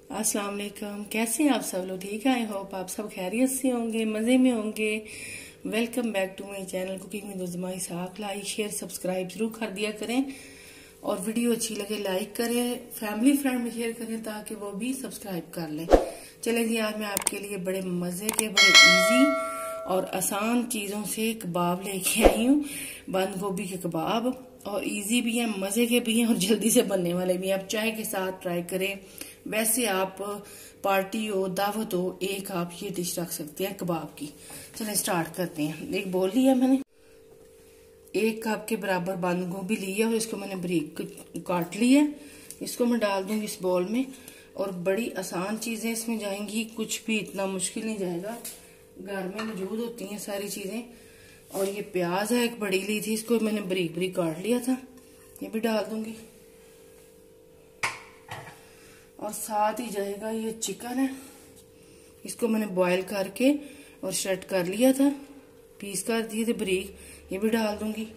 अस्सलाम वालेकुम। कैसे हैं आप सब लोग? ठीक है, आई होप आप सब खैरियत से होंगे, मजे में होंगे। Welcome back to my channel cooking with Uzma Isaq. Like share subscribe जरूर कर दिया करें और वीडियो अच्छी लगे लाइक करें, फैमिली फ्रेंड में शेयर करें ताकि वो भी सब्सक्राइब कर लें। चलें जी, आज मैं आपके लिए बड़े मजे के, बड़े इजी और आसान चीजों से कबाब लेके आई हूँ। बंद गोभी के कबाब, और इजी भी हैं, मजे के भी हैं और जल्दी से बनने वाले भी हैं। आप चाय के साथ ट्राई करें। वैसे आप पार्टी हो, दावत हो, एक आप ये डिश रख सकते हैं कबाब की। चलें स्टार्ट करते हैं। एक बोल लिया मैंने, 1 कप के बराबर बंद गोभी ली है और इसको मैंने बारीक काट लिया है। इसको मैं डाल दूंगी इस बोल में और बड़ी आसान चीजें इसमें जाएंगी, कुछ भी इतना मुश्किल नहीं जाएगा, घर में मौजूद होती हैं सारी चीजें। और ये प्याज है, एक बड़ी ली थी, इसको मैंने बारीक बारीक काट लिया था, ये भी डाल दूंगी। और साथ ही जाएगा ये चिकन है, इसको मैंने बॉईल करके और श्रेड कर लिया था, पीस कर दिए थे बारीक, ये भी डाल दूंगी।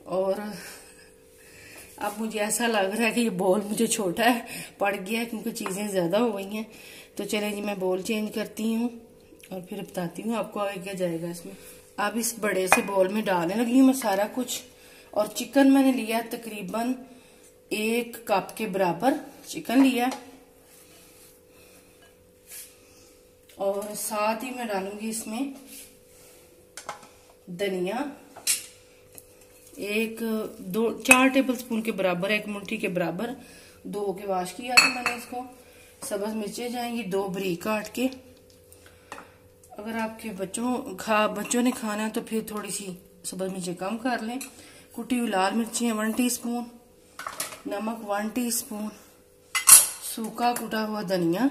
और अब मुझे ऐसा लग रहा है कि ये बोल मुझे छोटा है पड़ गया है क्योंकि चीजें ज्यादा हो गई हैं। तो चलें जी, मैं बोल चेंज करती हूँ और फिर बताती हूँ आपको आगे क्या जाएगा इसमें। अब इस बड़े से बोल में डालने लगी हूँ मैं सारा कुछ। और चिकन मैंने लिया तकरीबन 1 कप के बराबर चिकन लिया, और साथ ही मैं डालूंगी इसमें धनिया 4 टेबल स्पून के बराबर, 1 मुट्ठी के बराबर, 2 के वाश किया था मैंने इसको। सब्ज मिर्चें जाएंगी 2 बारीक काट के। अगर आपके बच्चों ने खाना है तो फिर थोड़ी सी सब्ज मिर्चें कम कर लें। कुटी हुई लाल मिर्ची 1 टीस्पून, नमक 1 टीस्पून, सूखा कुटा हुआ धनिया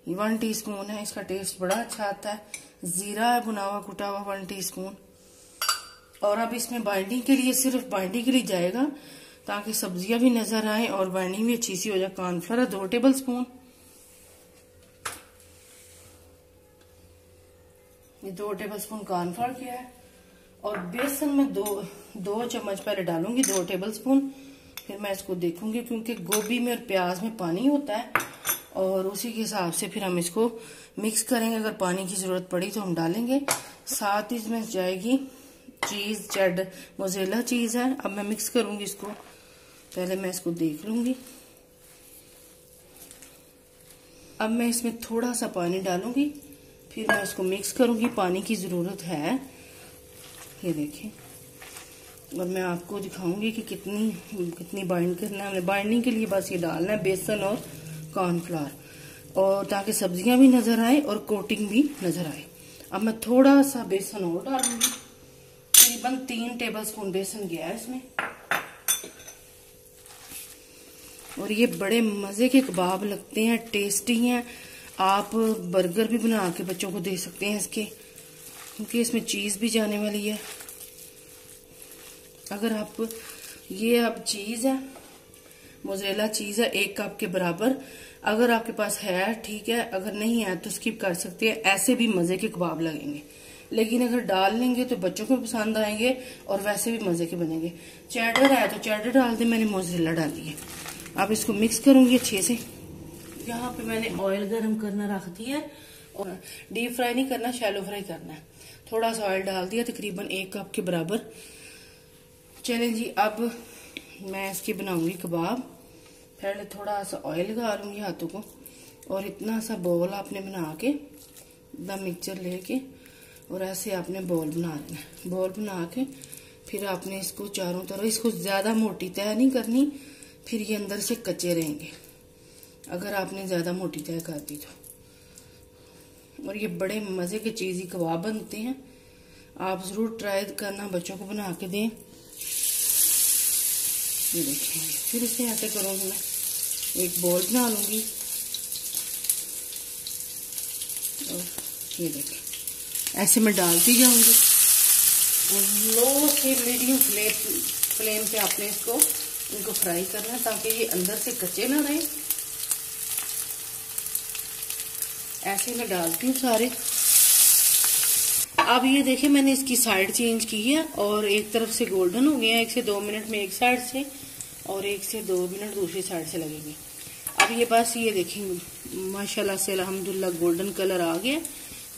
1 टीस्पून है, इसका टेस्ट बड़ा अच्छा आता है। जीरा है भुना हुआ कुटा हुआ 1 टीस्पून। और अब इसमें बाइंडिंग के लिए, सिर्फ बाइंडिंग के लिए जाएगा ताकि सब्जियां भी नजर आए और बाइंडिंग भी अच्छी सी हो जाए। कॉर्नफ्लोर 2 टेबल स्पून, ये 2 टेबल स्पून कॉर्नफ्लोर किया है। और बेसन में 2 चम्मच पहले डालूंगी, 2 टेबल स्पून, फिर मैं इसको देखूंगी क्योंकि गोभी में और प्याज में पानी होता है और उसी के हिसाब से फिर हम इसको मिक्स करेंगे। अगर पानी की जरूरत पड़ी तो हम डालेंगे। साथ ही इसमें जाएगी चीज, चेडर मोज़रेला चीज है। अब मैं मिक्स करूंगी इसको, पहले मैं इसको देख लूंगी। अब मैं इसमें थोड़ा सा पानी डालूंगी, फिर मैं इसको मिक्स करूंगी। पानी की जरूरत है, ये देखें, और मैं आपको दिखाऊंगी कि कितनी बाइंड करना है हमने। बाइंडिंग के लिए बस ये डालना है बेसन और कॉर्नफ्लोर, और ताकि सब्जियां भी नजर आए और कोटिंग भी नजर आए। अब मैं थोड़ा सा बेसन और डालूंगी, तकरीबन 3 टेबल स्पून बेसन गया है इसमें। और ये बड़े मजे के कबाब लगते हैं, टेस्टी हैं। आप बर्गर भी बना के बच्चों को दे सकते हैं इसके, क्योंकि इसमें चीज भी जाने वाली है। अगर आप ये, अब चीज है मोज़रेला चीज है 1 कप के बराबर, अगर आपके पास है ठीक है, अगर नहीं है तो स्किप कर सकते हैं। ऐसे भी मजे के कबाब लगेंगे, लेकिन अगर डाल लेंगे तो बच्चों को पसंद आएंगे और वैसे भी मजे के बनेंगे। चेडर है तो चेडर डाल दे, मैंने मोज़रेला डाली है। अब इसको मिक्स करूंगी अच्छे से। यहाँ पे मैंने ऑयल गर्म करना रख दिया है, और डीप फ्राई नहीं करना, शैलो फ्राई करना है। थोड़ा सा ऑयल डाल दिया, तकरीबन 1 कप के बराबर। चलें जी, अब मैं इसकी बनाऊंगी कबाब। पहले थोड़ा सा ऑयल लगा लूंगी हाथों को, और इतना सा बॉल आपने बना के, एकदम मिक्सचर लेके, और ऐसे आपने बॉल बना लेना। बॉल बना के फिर आपने इसको चारों तरफ, इसको ज्यादा मोटी तय नहीं करनी, फिर ये अंदर से कच्चे रहेंगे अगर आपने ज्यादा मोटी तय कर दी तो। और ये बड़े मजे के चीजी कबाब बनते हैं, आप जरूर ट्राई करना, बच्चों को बना के दें। ये देखिए, फिर इसे ऐसे करूंगी मैं, एक बॉल बना लूंगी, और ये देखिए ऐसे मैं डालती जाऊंगी। और लो से मीडियम फ्लेम पे आपने इनको फ्राई करना है ताकि ये अंदर से कच्चे ना रहे। ऐसे मैं डालती हूँ सारे। अब ये देखिए, मैंने इसकी साइड चेंज की है और एक तरफ से गोल्डन हो गया है, 1 से 2 मिनट में एक साइड से, और 1 से 2 मिनट दूसरी साइड से लगेंगे। अब ये बस ये देखेंगे माशाल्लाह से अल्हम्दुलिल्लाह गोल्डन कलर आ गया।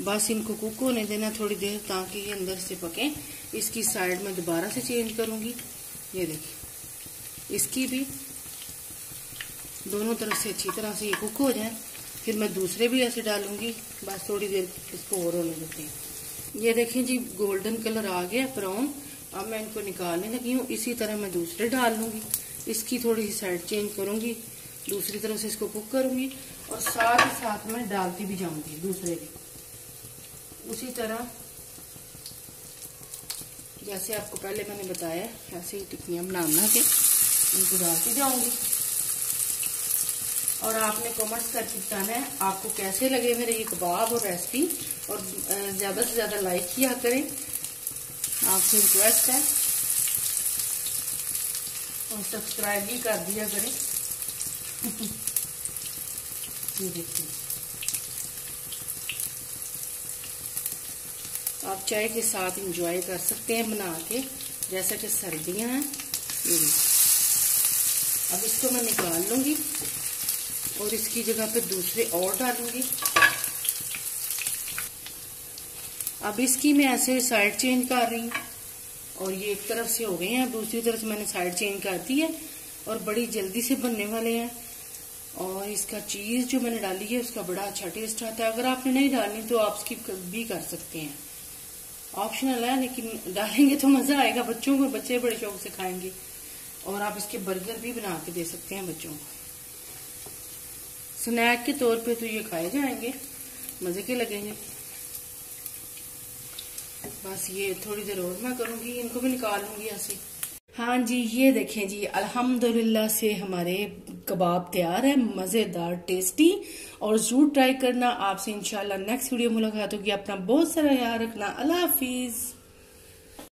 बस इनको कुक होने देना थोड़ी देर ताकि ये अंदर से पके। इसकी साइड में दोबारा से चेंज करूंगी। ये देखिए इसकी भी दोनों तरफ से अच्छी तरह से ये कुक हो जाए, फिर मैं दूसरे भी ऐसे डालूंगी। बस थोड़ी देर इसको और होने देते हैं। ये देखें जी गोल्डन कलर आ गया ब्राउन। अब मैं इनको निकालने लगी हूँ। इसी तरह मैं दूसरे डाल लूंगी। इसकी थोड़ी सी साइड चेंज करूंगी, दूसरी तरफ से इसको कुक करूंगी और साथ ही साथ में डालती भी जाऊंगी दूसरे भी। उसी तरह जैसे आपको पहले मैंने बताया ऐसे ही टिक्कियां बना के इनको डालती जाऊंगी। और आपने कमेंट्स करके बताना है आपको कैसे लगे मेरे ये कबाब और रेसिपी, और ज्यादा से ज्यादा लाइक किया करें, आपसे रिक्वेस्ट है, और सब्सक्राइब भी कर दिया करें। ये देखिए आप चाय के साथ एंजॉय कर सकते हैं बना के, जैसा कि सर्दियां हैं। अब इसको मैं निकाल लूंगी और इसकी जगह पे दूसरे और डालूंगी। अब इसकी मैं ऐसे साइड चेंज कर रही हूँ और ये एक तरफ से हो गए हैं, दूसरी तरफ से मैंने साइड चेंज कर दी है और बड़ी जल्दी से बनने वाले हैं। और इसका चीज जो मैंने डाली है उसका बड़ा अच्छा टेस्ट आता है। अगर आपने नहीं डालनी तो आप स्किप भी कर सकते हैं, ऑप्शनल है, लेकिन डालेंगे तो मजा आएगा बच्चों को, बच्चे बड़े शौक से खाएंगे। और आप इसके बर्गर भी बना के दे सकते हैं बच्चों को, स्नैक के तौर पे तो ये खाए जाएंगे, मजे के लगेंगे। बस ये थोड़ी देर और मैं करूंगी, इनको भी निकाल लूंगी ऐसे। हाँ जी ये देखें जी अल्हम्दुलिल्लाह से हमारे कबाब तैयार है, मजेदार टेस्टी। और जरूर ट्राई करना। आपसे इंशाल्लाह नेक्स्ट वीडियो मुलाकात होगी। अपना बहुत सारा ख्याल रखना। अल्लाह हाफिज।